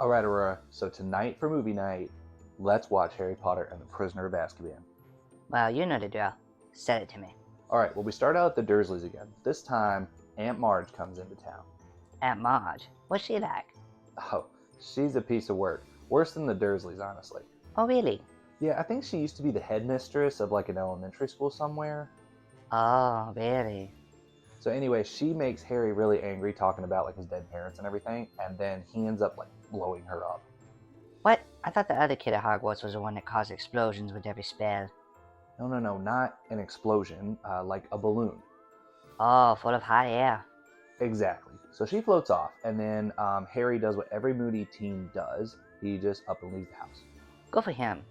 Alright, Aurora, so tonight for movie night, let's watch Harry Potter and the Prisoner of Azkaban. Well, you know the drill. Sell it to me. Alright, well, we start out at the Dursleys again. This time, Aunt Marge comes into town. Aunt Marge, what's she like? Oh, she's a piece of work. Worse than the Dursleys, honestly. Oh, really? Yeah, I think she used to be the headmistress of like an elementary school somewhere. Oh, really? So anyway, she makes Harry really angry talking about like his dead parents and everything, and then he ends up like blowing her up. What? I thought the other kid at Hogwarts was the one that caused explosions with every spell. No, not an explosion, like a balloon. Oh, full of hot air. Exactly. So she floats off, and then Harry does what every moody teen does. He just up and leaves the house. Good for him.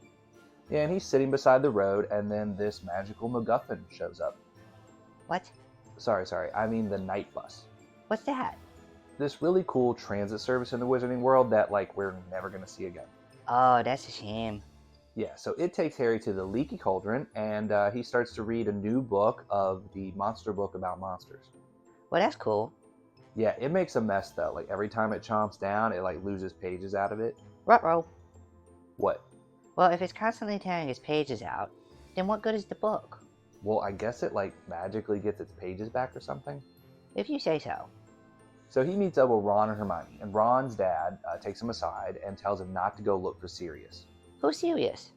Yeah, and he's sitting beside the road, and then this magical MacGuffin shows up. What? Sorry, I mean the night bus. What's that? This really cool transit service in the Wizarding World that, like, we're never going to see again. Oh, that's a shame. Yeah, so it takes Harry to the Leaky Cauldron, and he starts to read a new book of the monster book about monsters. Well, that's cool. Yeah, it makes a mess, though. Like, every time it chomps down, it, like, loses pages out of it. Ruh-roh. What? Well, if it's constantly tearing its pages out, then what good is the book? Well, I guess it, like, magically gets its pages back or something. If you say so. So he meets up with Ron and Hermione, and Ron's dad takes him aside and tells him not to go look for Sirius. Who's serious?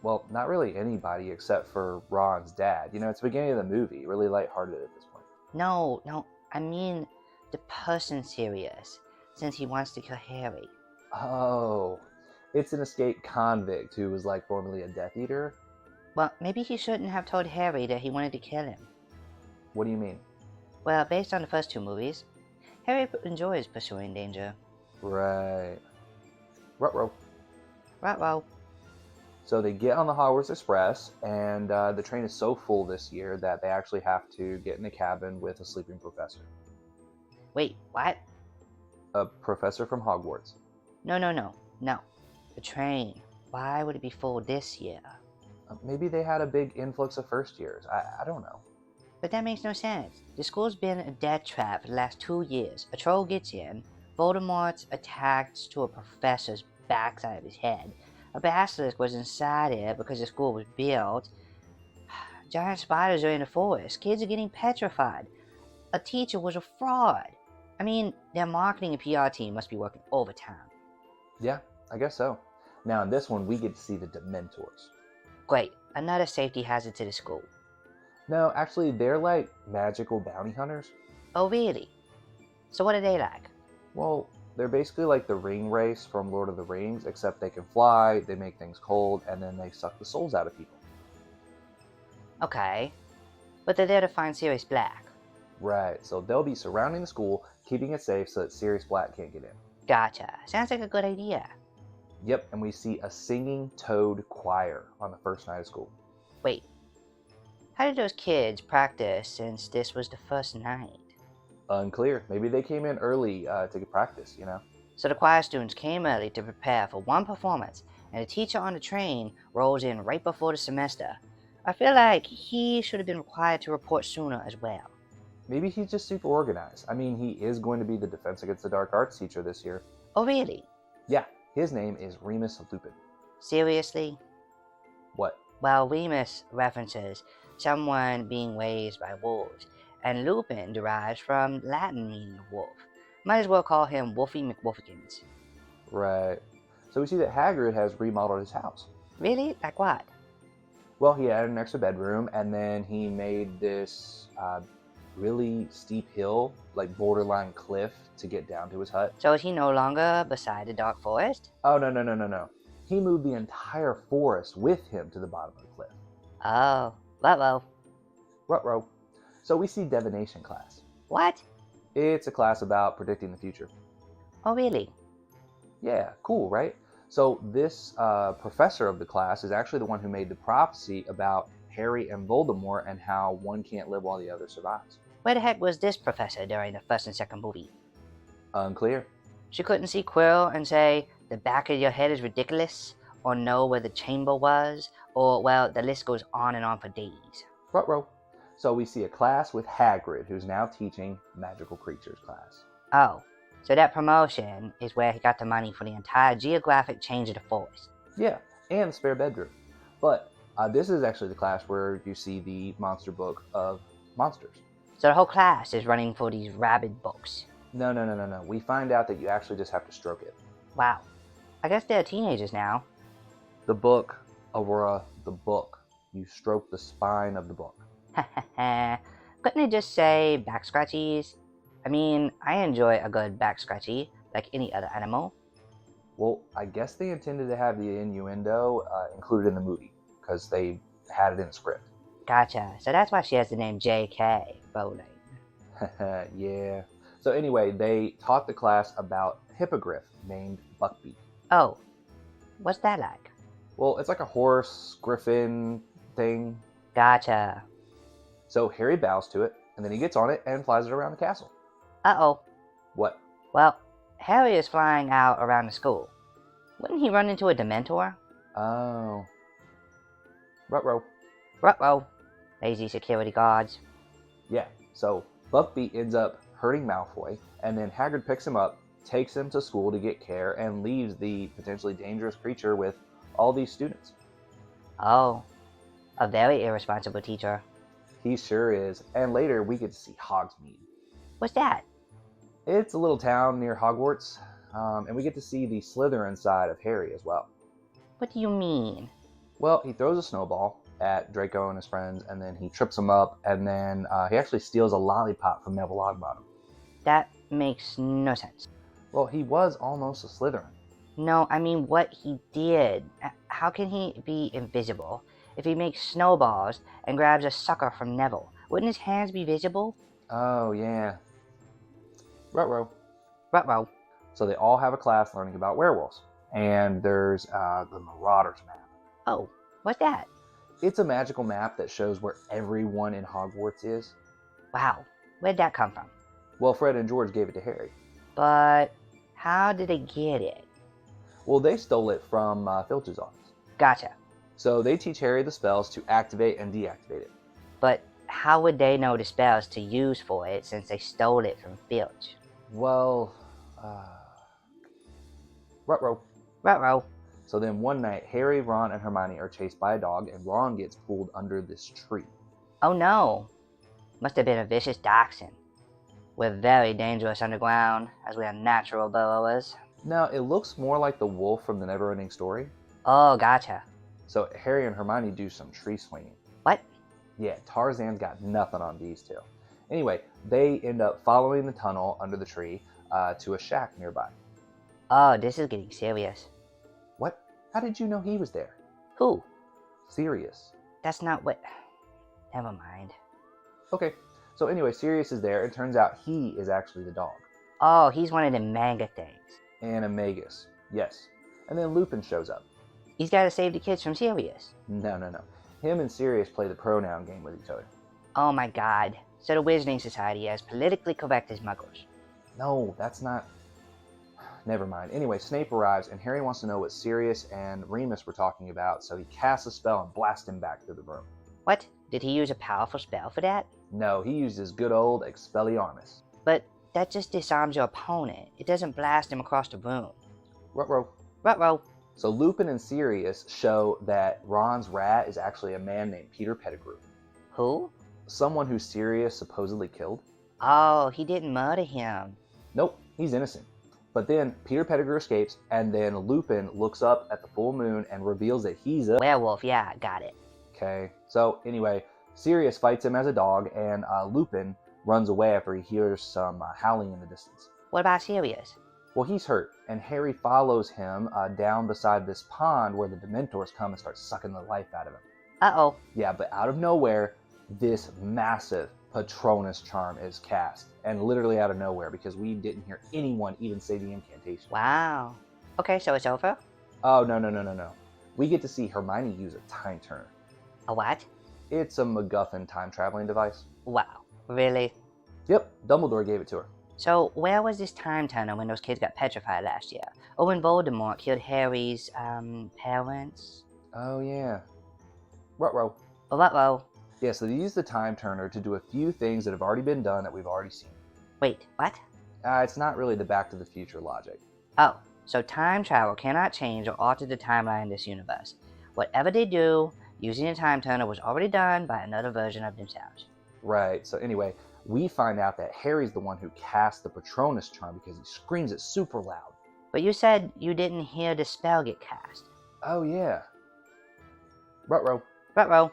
Well, not really anybody except for Ron's dad. You know, it's the beginning of the movie, really lighthearted at this point. No, I mean the person Sirius, since he wants to kill Harry. Oh, it's an escaped convict who was, like, formerly a Death Eater? Well, maybe he shouldn't have told Harry that he wanted to kill him. What do you mean? Well, based on the first two movies, Harry enjoys pursuing danger. Right. Ruh-roh. Ruh-roh. So they get on the Hogwarts Express, and the train is so full this year that they actually have to get in a cabin with a sleeping professor. Wait, what? A professor from Hogwarts. No. The train. Why would it be full this year? Maybe they had a big influx of first years. I don't know. But that makes no sense. The school's been a death trap for the last 2 years. A troll gets in, Voldemort's attacked to a professor's backside of his head. A basilisk was inside it because the school was built. Giant spiders are in the forest. Kids are getting petrified. A teacher was a fraud. I mean, their marketing and PR team must be working overtime. Yeah, I guess so. Now in this one, we get to see the dementors. Great, another safety hazard to the school. No, actually, they're like magical bounty hunters. Oh, really? So what are they like? Well, they're basically like the ring race from Lord of the Rings, except they can fly, they make things cold, and then they suck the souls out of people. Okay, but they're there to find Sirius Black. Right, so they'll be surrounding the school, keeping it safe so that Sirius Black can't get in. Gotcha. Sounds like a good idea. Yep, and we see a singing toad choir on the first night of school. Wait, how did those kids practice since this was the first night? Unclear. Maybe they came in early to get practice, you know? So the choir students came early to prepare for one performance, and the teacher on the train rolls in right before the semester. I feel like he should have been required to report sooner as well. Maybe he's just super organized. I mean, he is going to be the Defense Against the Dark Arts teacher this year. Oh, really? Yeah, his name is Remus Lupin. Seriously? What? Well, Remus references someone being raised by wolves, and Lupin derives from Latin meaning wolf. Might as well call him Wolfie McWolfikins. Right. So we see that Hagrid has remodeled his house. Really? Like what? Well, he added an extra bedroom, and then he made this really steep hill, like borderline cliff, to get down to his hut. So is he no longer beside the dark forest? Oh, no. He moved the entire forest with him to the bottom of the cliff. Oh, well. Ruh-roh. So we see divination class. What? It's a class about predicting the future. Oh, really? Yeah, cool, right? So this professor of the class is actually the one who made the prophecy about Harry and Voldemort and how one can't live while the other survives. Where the heck was this professor during the first and second movie? Unclear. She couldn't see Quirrell and say, the back of your head is ridiculous, or know where the chamber was, or, well, the list goes on and on for days. Ruh-roh. So we see a class with Hagrid, who's now teaching magical creatures class. Oh, So that promotion is where he got the money for the entire geographic change of the forest. Yeah, and the spare bedroom. But this is actually the class where you see the monster book of monsters. So the whole class is running for these rabid books. No. We find out that you actually just have to stroke it. Wow. I guess they're teenagers now. The book, Aurora, the book. You stroke the spine of the book. Couldn't they just say back scratchies? I mean, I enjoy a good back scratchy, like any other animal. Well, I guess they intended to have the innuendo included in the movie because they had it in the script. Gotcha. So that's why she has the name J.K. Rowling. Yeah. So anyway, they taught the class about a hippogriff named Buckbeak. Oh, what's that like? Well, it's like a horse, griffin thing. Gotcha. So Harry bows to it, and then he gets on it and flies it around the castle. Uh-oh. What? Well, Harry is flying out around the school. Wouldn't he run into a dementor? Oh. Ruh-roh. Ruh-roh. Lazy security guards. Yeah, so Buckbeak ends up hurting Malfoy, and then Hagrid picks him up, takes him to school to get care, and leaves the potentially dangerous creature with all these students. Oh, a very irresponsible teacher. He sure is. And later, we get to see Hogsmeade. What's that? It's a little town near Hogwarts, and we get to see the Slytherin side of Harry as well. What do you mean? Well, he throws a snowball at Draco and his friends, and then he trips them up, and then he actually steals a lollipop from Neville Longbottom. That makes no sense. Well, he was almost a Slytherin. No, I mean what he did. How can he be invisible if he makes snowballs and grabs a sucker from Neville? Wouldn't his hands be visible? Oh, yeah. Ruh-roh. Ruh-roh. So they all have a class learning about werewolves. And there's the Marauders map. Oh, what's that? It's a magical map that shows where everyone in Hogwarts is. Wow, where'd that come from? Well, Fred and George gave it to Harry. But how did they get it? Well, they stole it from Filch's office. Gotcha. So they teach Harry the spells to activate and deactivate it. But how would they know the spells to use for it since they stole it from Filch? Well, ruh-roh. Ruh-roh. So then one night, Harry, Ron, and Hermione are chased by a dog, and Ron gets pulled under this tree. Oh no. Must have been a vicious dachshund. We're very dangerous underground, as we are natural burrowers. Now, it looks more like the wolf from the Neverending Story. Oh, gotcha. So Harry and Hermione do some tree swinging. What? Yeah, Tarzan's got nothing on these two. Anyway, they end up following the tunnel under the tree to a shack nearby. Oh, this is getting serious. What? How did you know he was there? Who? Sirius. That's not what... Never mind. Okay, so anyway, Sirius is there. It turns out he is actually the dog. Oh, he's one of the manga things. Animagus, yes. And then Lupin shows up. He's gotta save the kids from Sirius. No. Him and Sirius play the pronoun game with each other. Oh my god. So the Wizarding Society is politically correct as muggles. No, that's not... Never mind. Anyway, Snape arrives, and Harry wants to know what Sirius and Remus were talking about, so he casts a spell and blasts him back through the room. What? Did he use a powerful spell for that? No, he used his good old Expelliarmus. But that just disarms your opponent. It doesn't blast him across the room. Ruh-roh. Ruh-roh. So Lupin and Sirius show that Ron's rat is actually a man named Peter Pettigrew. Who? Someone who Sirius supposedly killed. Oh, he didn't murder him. Nope, he's innocent. But then Peter Pettigrew escapes, and then Lupin looks up at the full moon and reveals that he's a... Werewolf, yeah, got it. Okay, so anyway, Sirius fights him as a dog, and Lupin runs away after he hears some howling in the distance. What about Sirius? Well, he's hurt, and Harry follows him down beside this pond where the dementors come and start sucking the life out of him. Uh-oh. Yeah, but out of nowhere, this massive Patronus charm is cast, and literally out of nowhere, because we didn't hear anyone even say the incantation. Wow. Okay, so it's over? Oh, no. We get to see Hermione use a time turner. A what? It's a MacGuffin time-traveling device. Wow. Really? Yep, Dumbledore gave it to her. So, where was this time turner when those kids got petrified last year? Or when Voldemort killed Harry's, parents? Oh, yeah. Ruh-roh. Ruh-roh. Yeah, so they use the time turner to do a few things that have already been done that we've already seen. Wait, what? It's not really the Back to the Future logic. Oh, so time travel cannot change or alter the timeline in this universe. Whatever they do, using a time turner was already done by another version of themselves. Right, so anyway, we find out that Harry's the one who cast the Patronus charm because he screams it super loud. But you said you didn't hear the spell get cast. Oh yeah. Ruh-roh. Ruh-roh.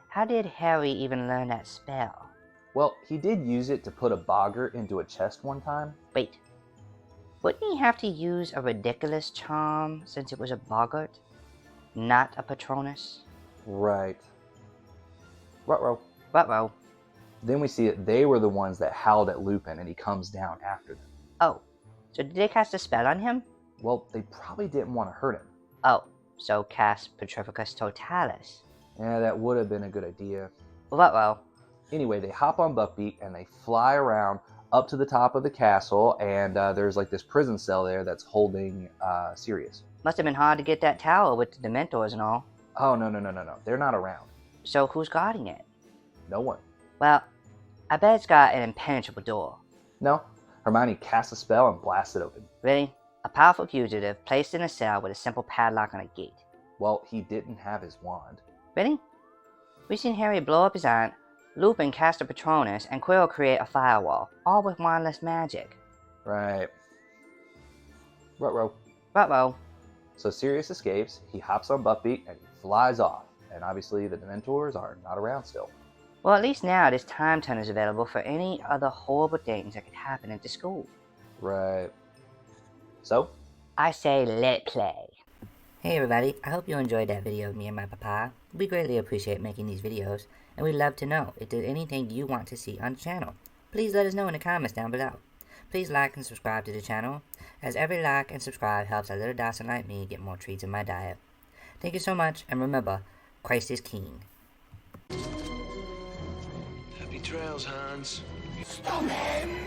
How did Harry even learn that spell? Well, he did use it to put a boggart into a chest one time. Wait. Wouldn't he have to use a ridiculous charm since it was a boggart, not a Patronus? Right. Ruh-roh. Ruh-roh. Then we see that they were the ones that howled at Lupin and he comes down after them. Oh, so did they cast a spell on him? Well, they probably didn't want to hurt him. Oh, so cast Petrificus Totalis. Yeah, that would have been a good idea. Ruh-roh. Anyway, they hop on Buckbeak and they fly around up to the top of the castle, and there's like this prison cell there that's holding Sirius. Must have been hard to get that tower with the dementors and all. Oh, no. They're not around. So who's guarding it? No one. Well, I bet it's got an impenetrable door. No. Hermione casts a spell and blasts it open. Really? A powerful fugitive placed in a cell with a simple padlock on a gate. Well, he didn't have his wand. Really? We've seen Harry blow up his aunt, Lupin cast a Patronus, and Quirrell create a firewall, all with wandless magic. Right. Ruh-roh. Ruh-roh. So Sirius escapes, he hops on Buckbeak, and he flies off. And obviously the Dementors are not around still. Well, at least now this time turner is available for any other horrible things that could happen at the school. Right. So? I say let play. Hey everybody, I hope you enjoyed that video of me and my papa. We greatly appreciate making these videos, and we'd love to know if there's anything you want to see on the channel. Please let us know in the comments down below. Please like and subscribe to the channel, as every like and subscribe helps a little dachshund like me get more treats in my diet. Thank you so much, and remember, Christ is King. Happy trails, Hans. Stop him!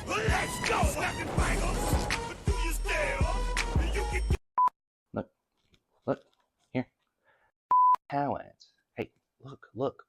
Let's go, Happy Finals! But do you still? You can... Look. Here. Talent. Hey, look.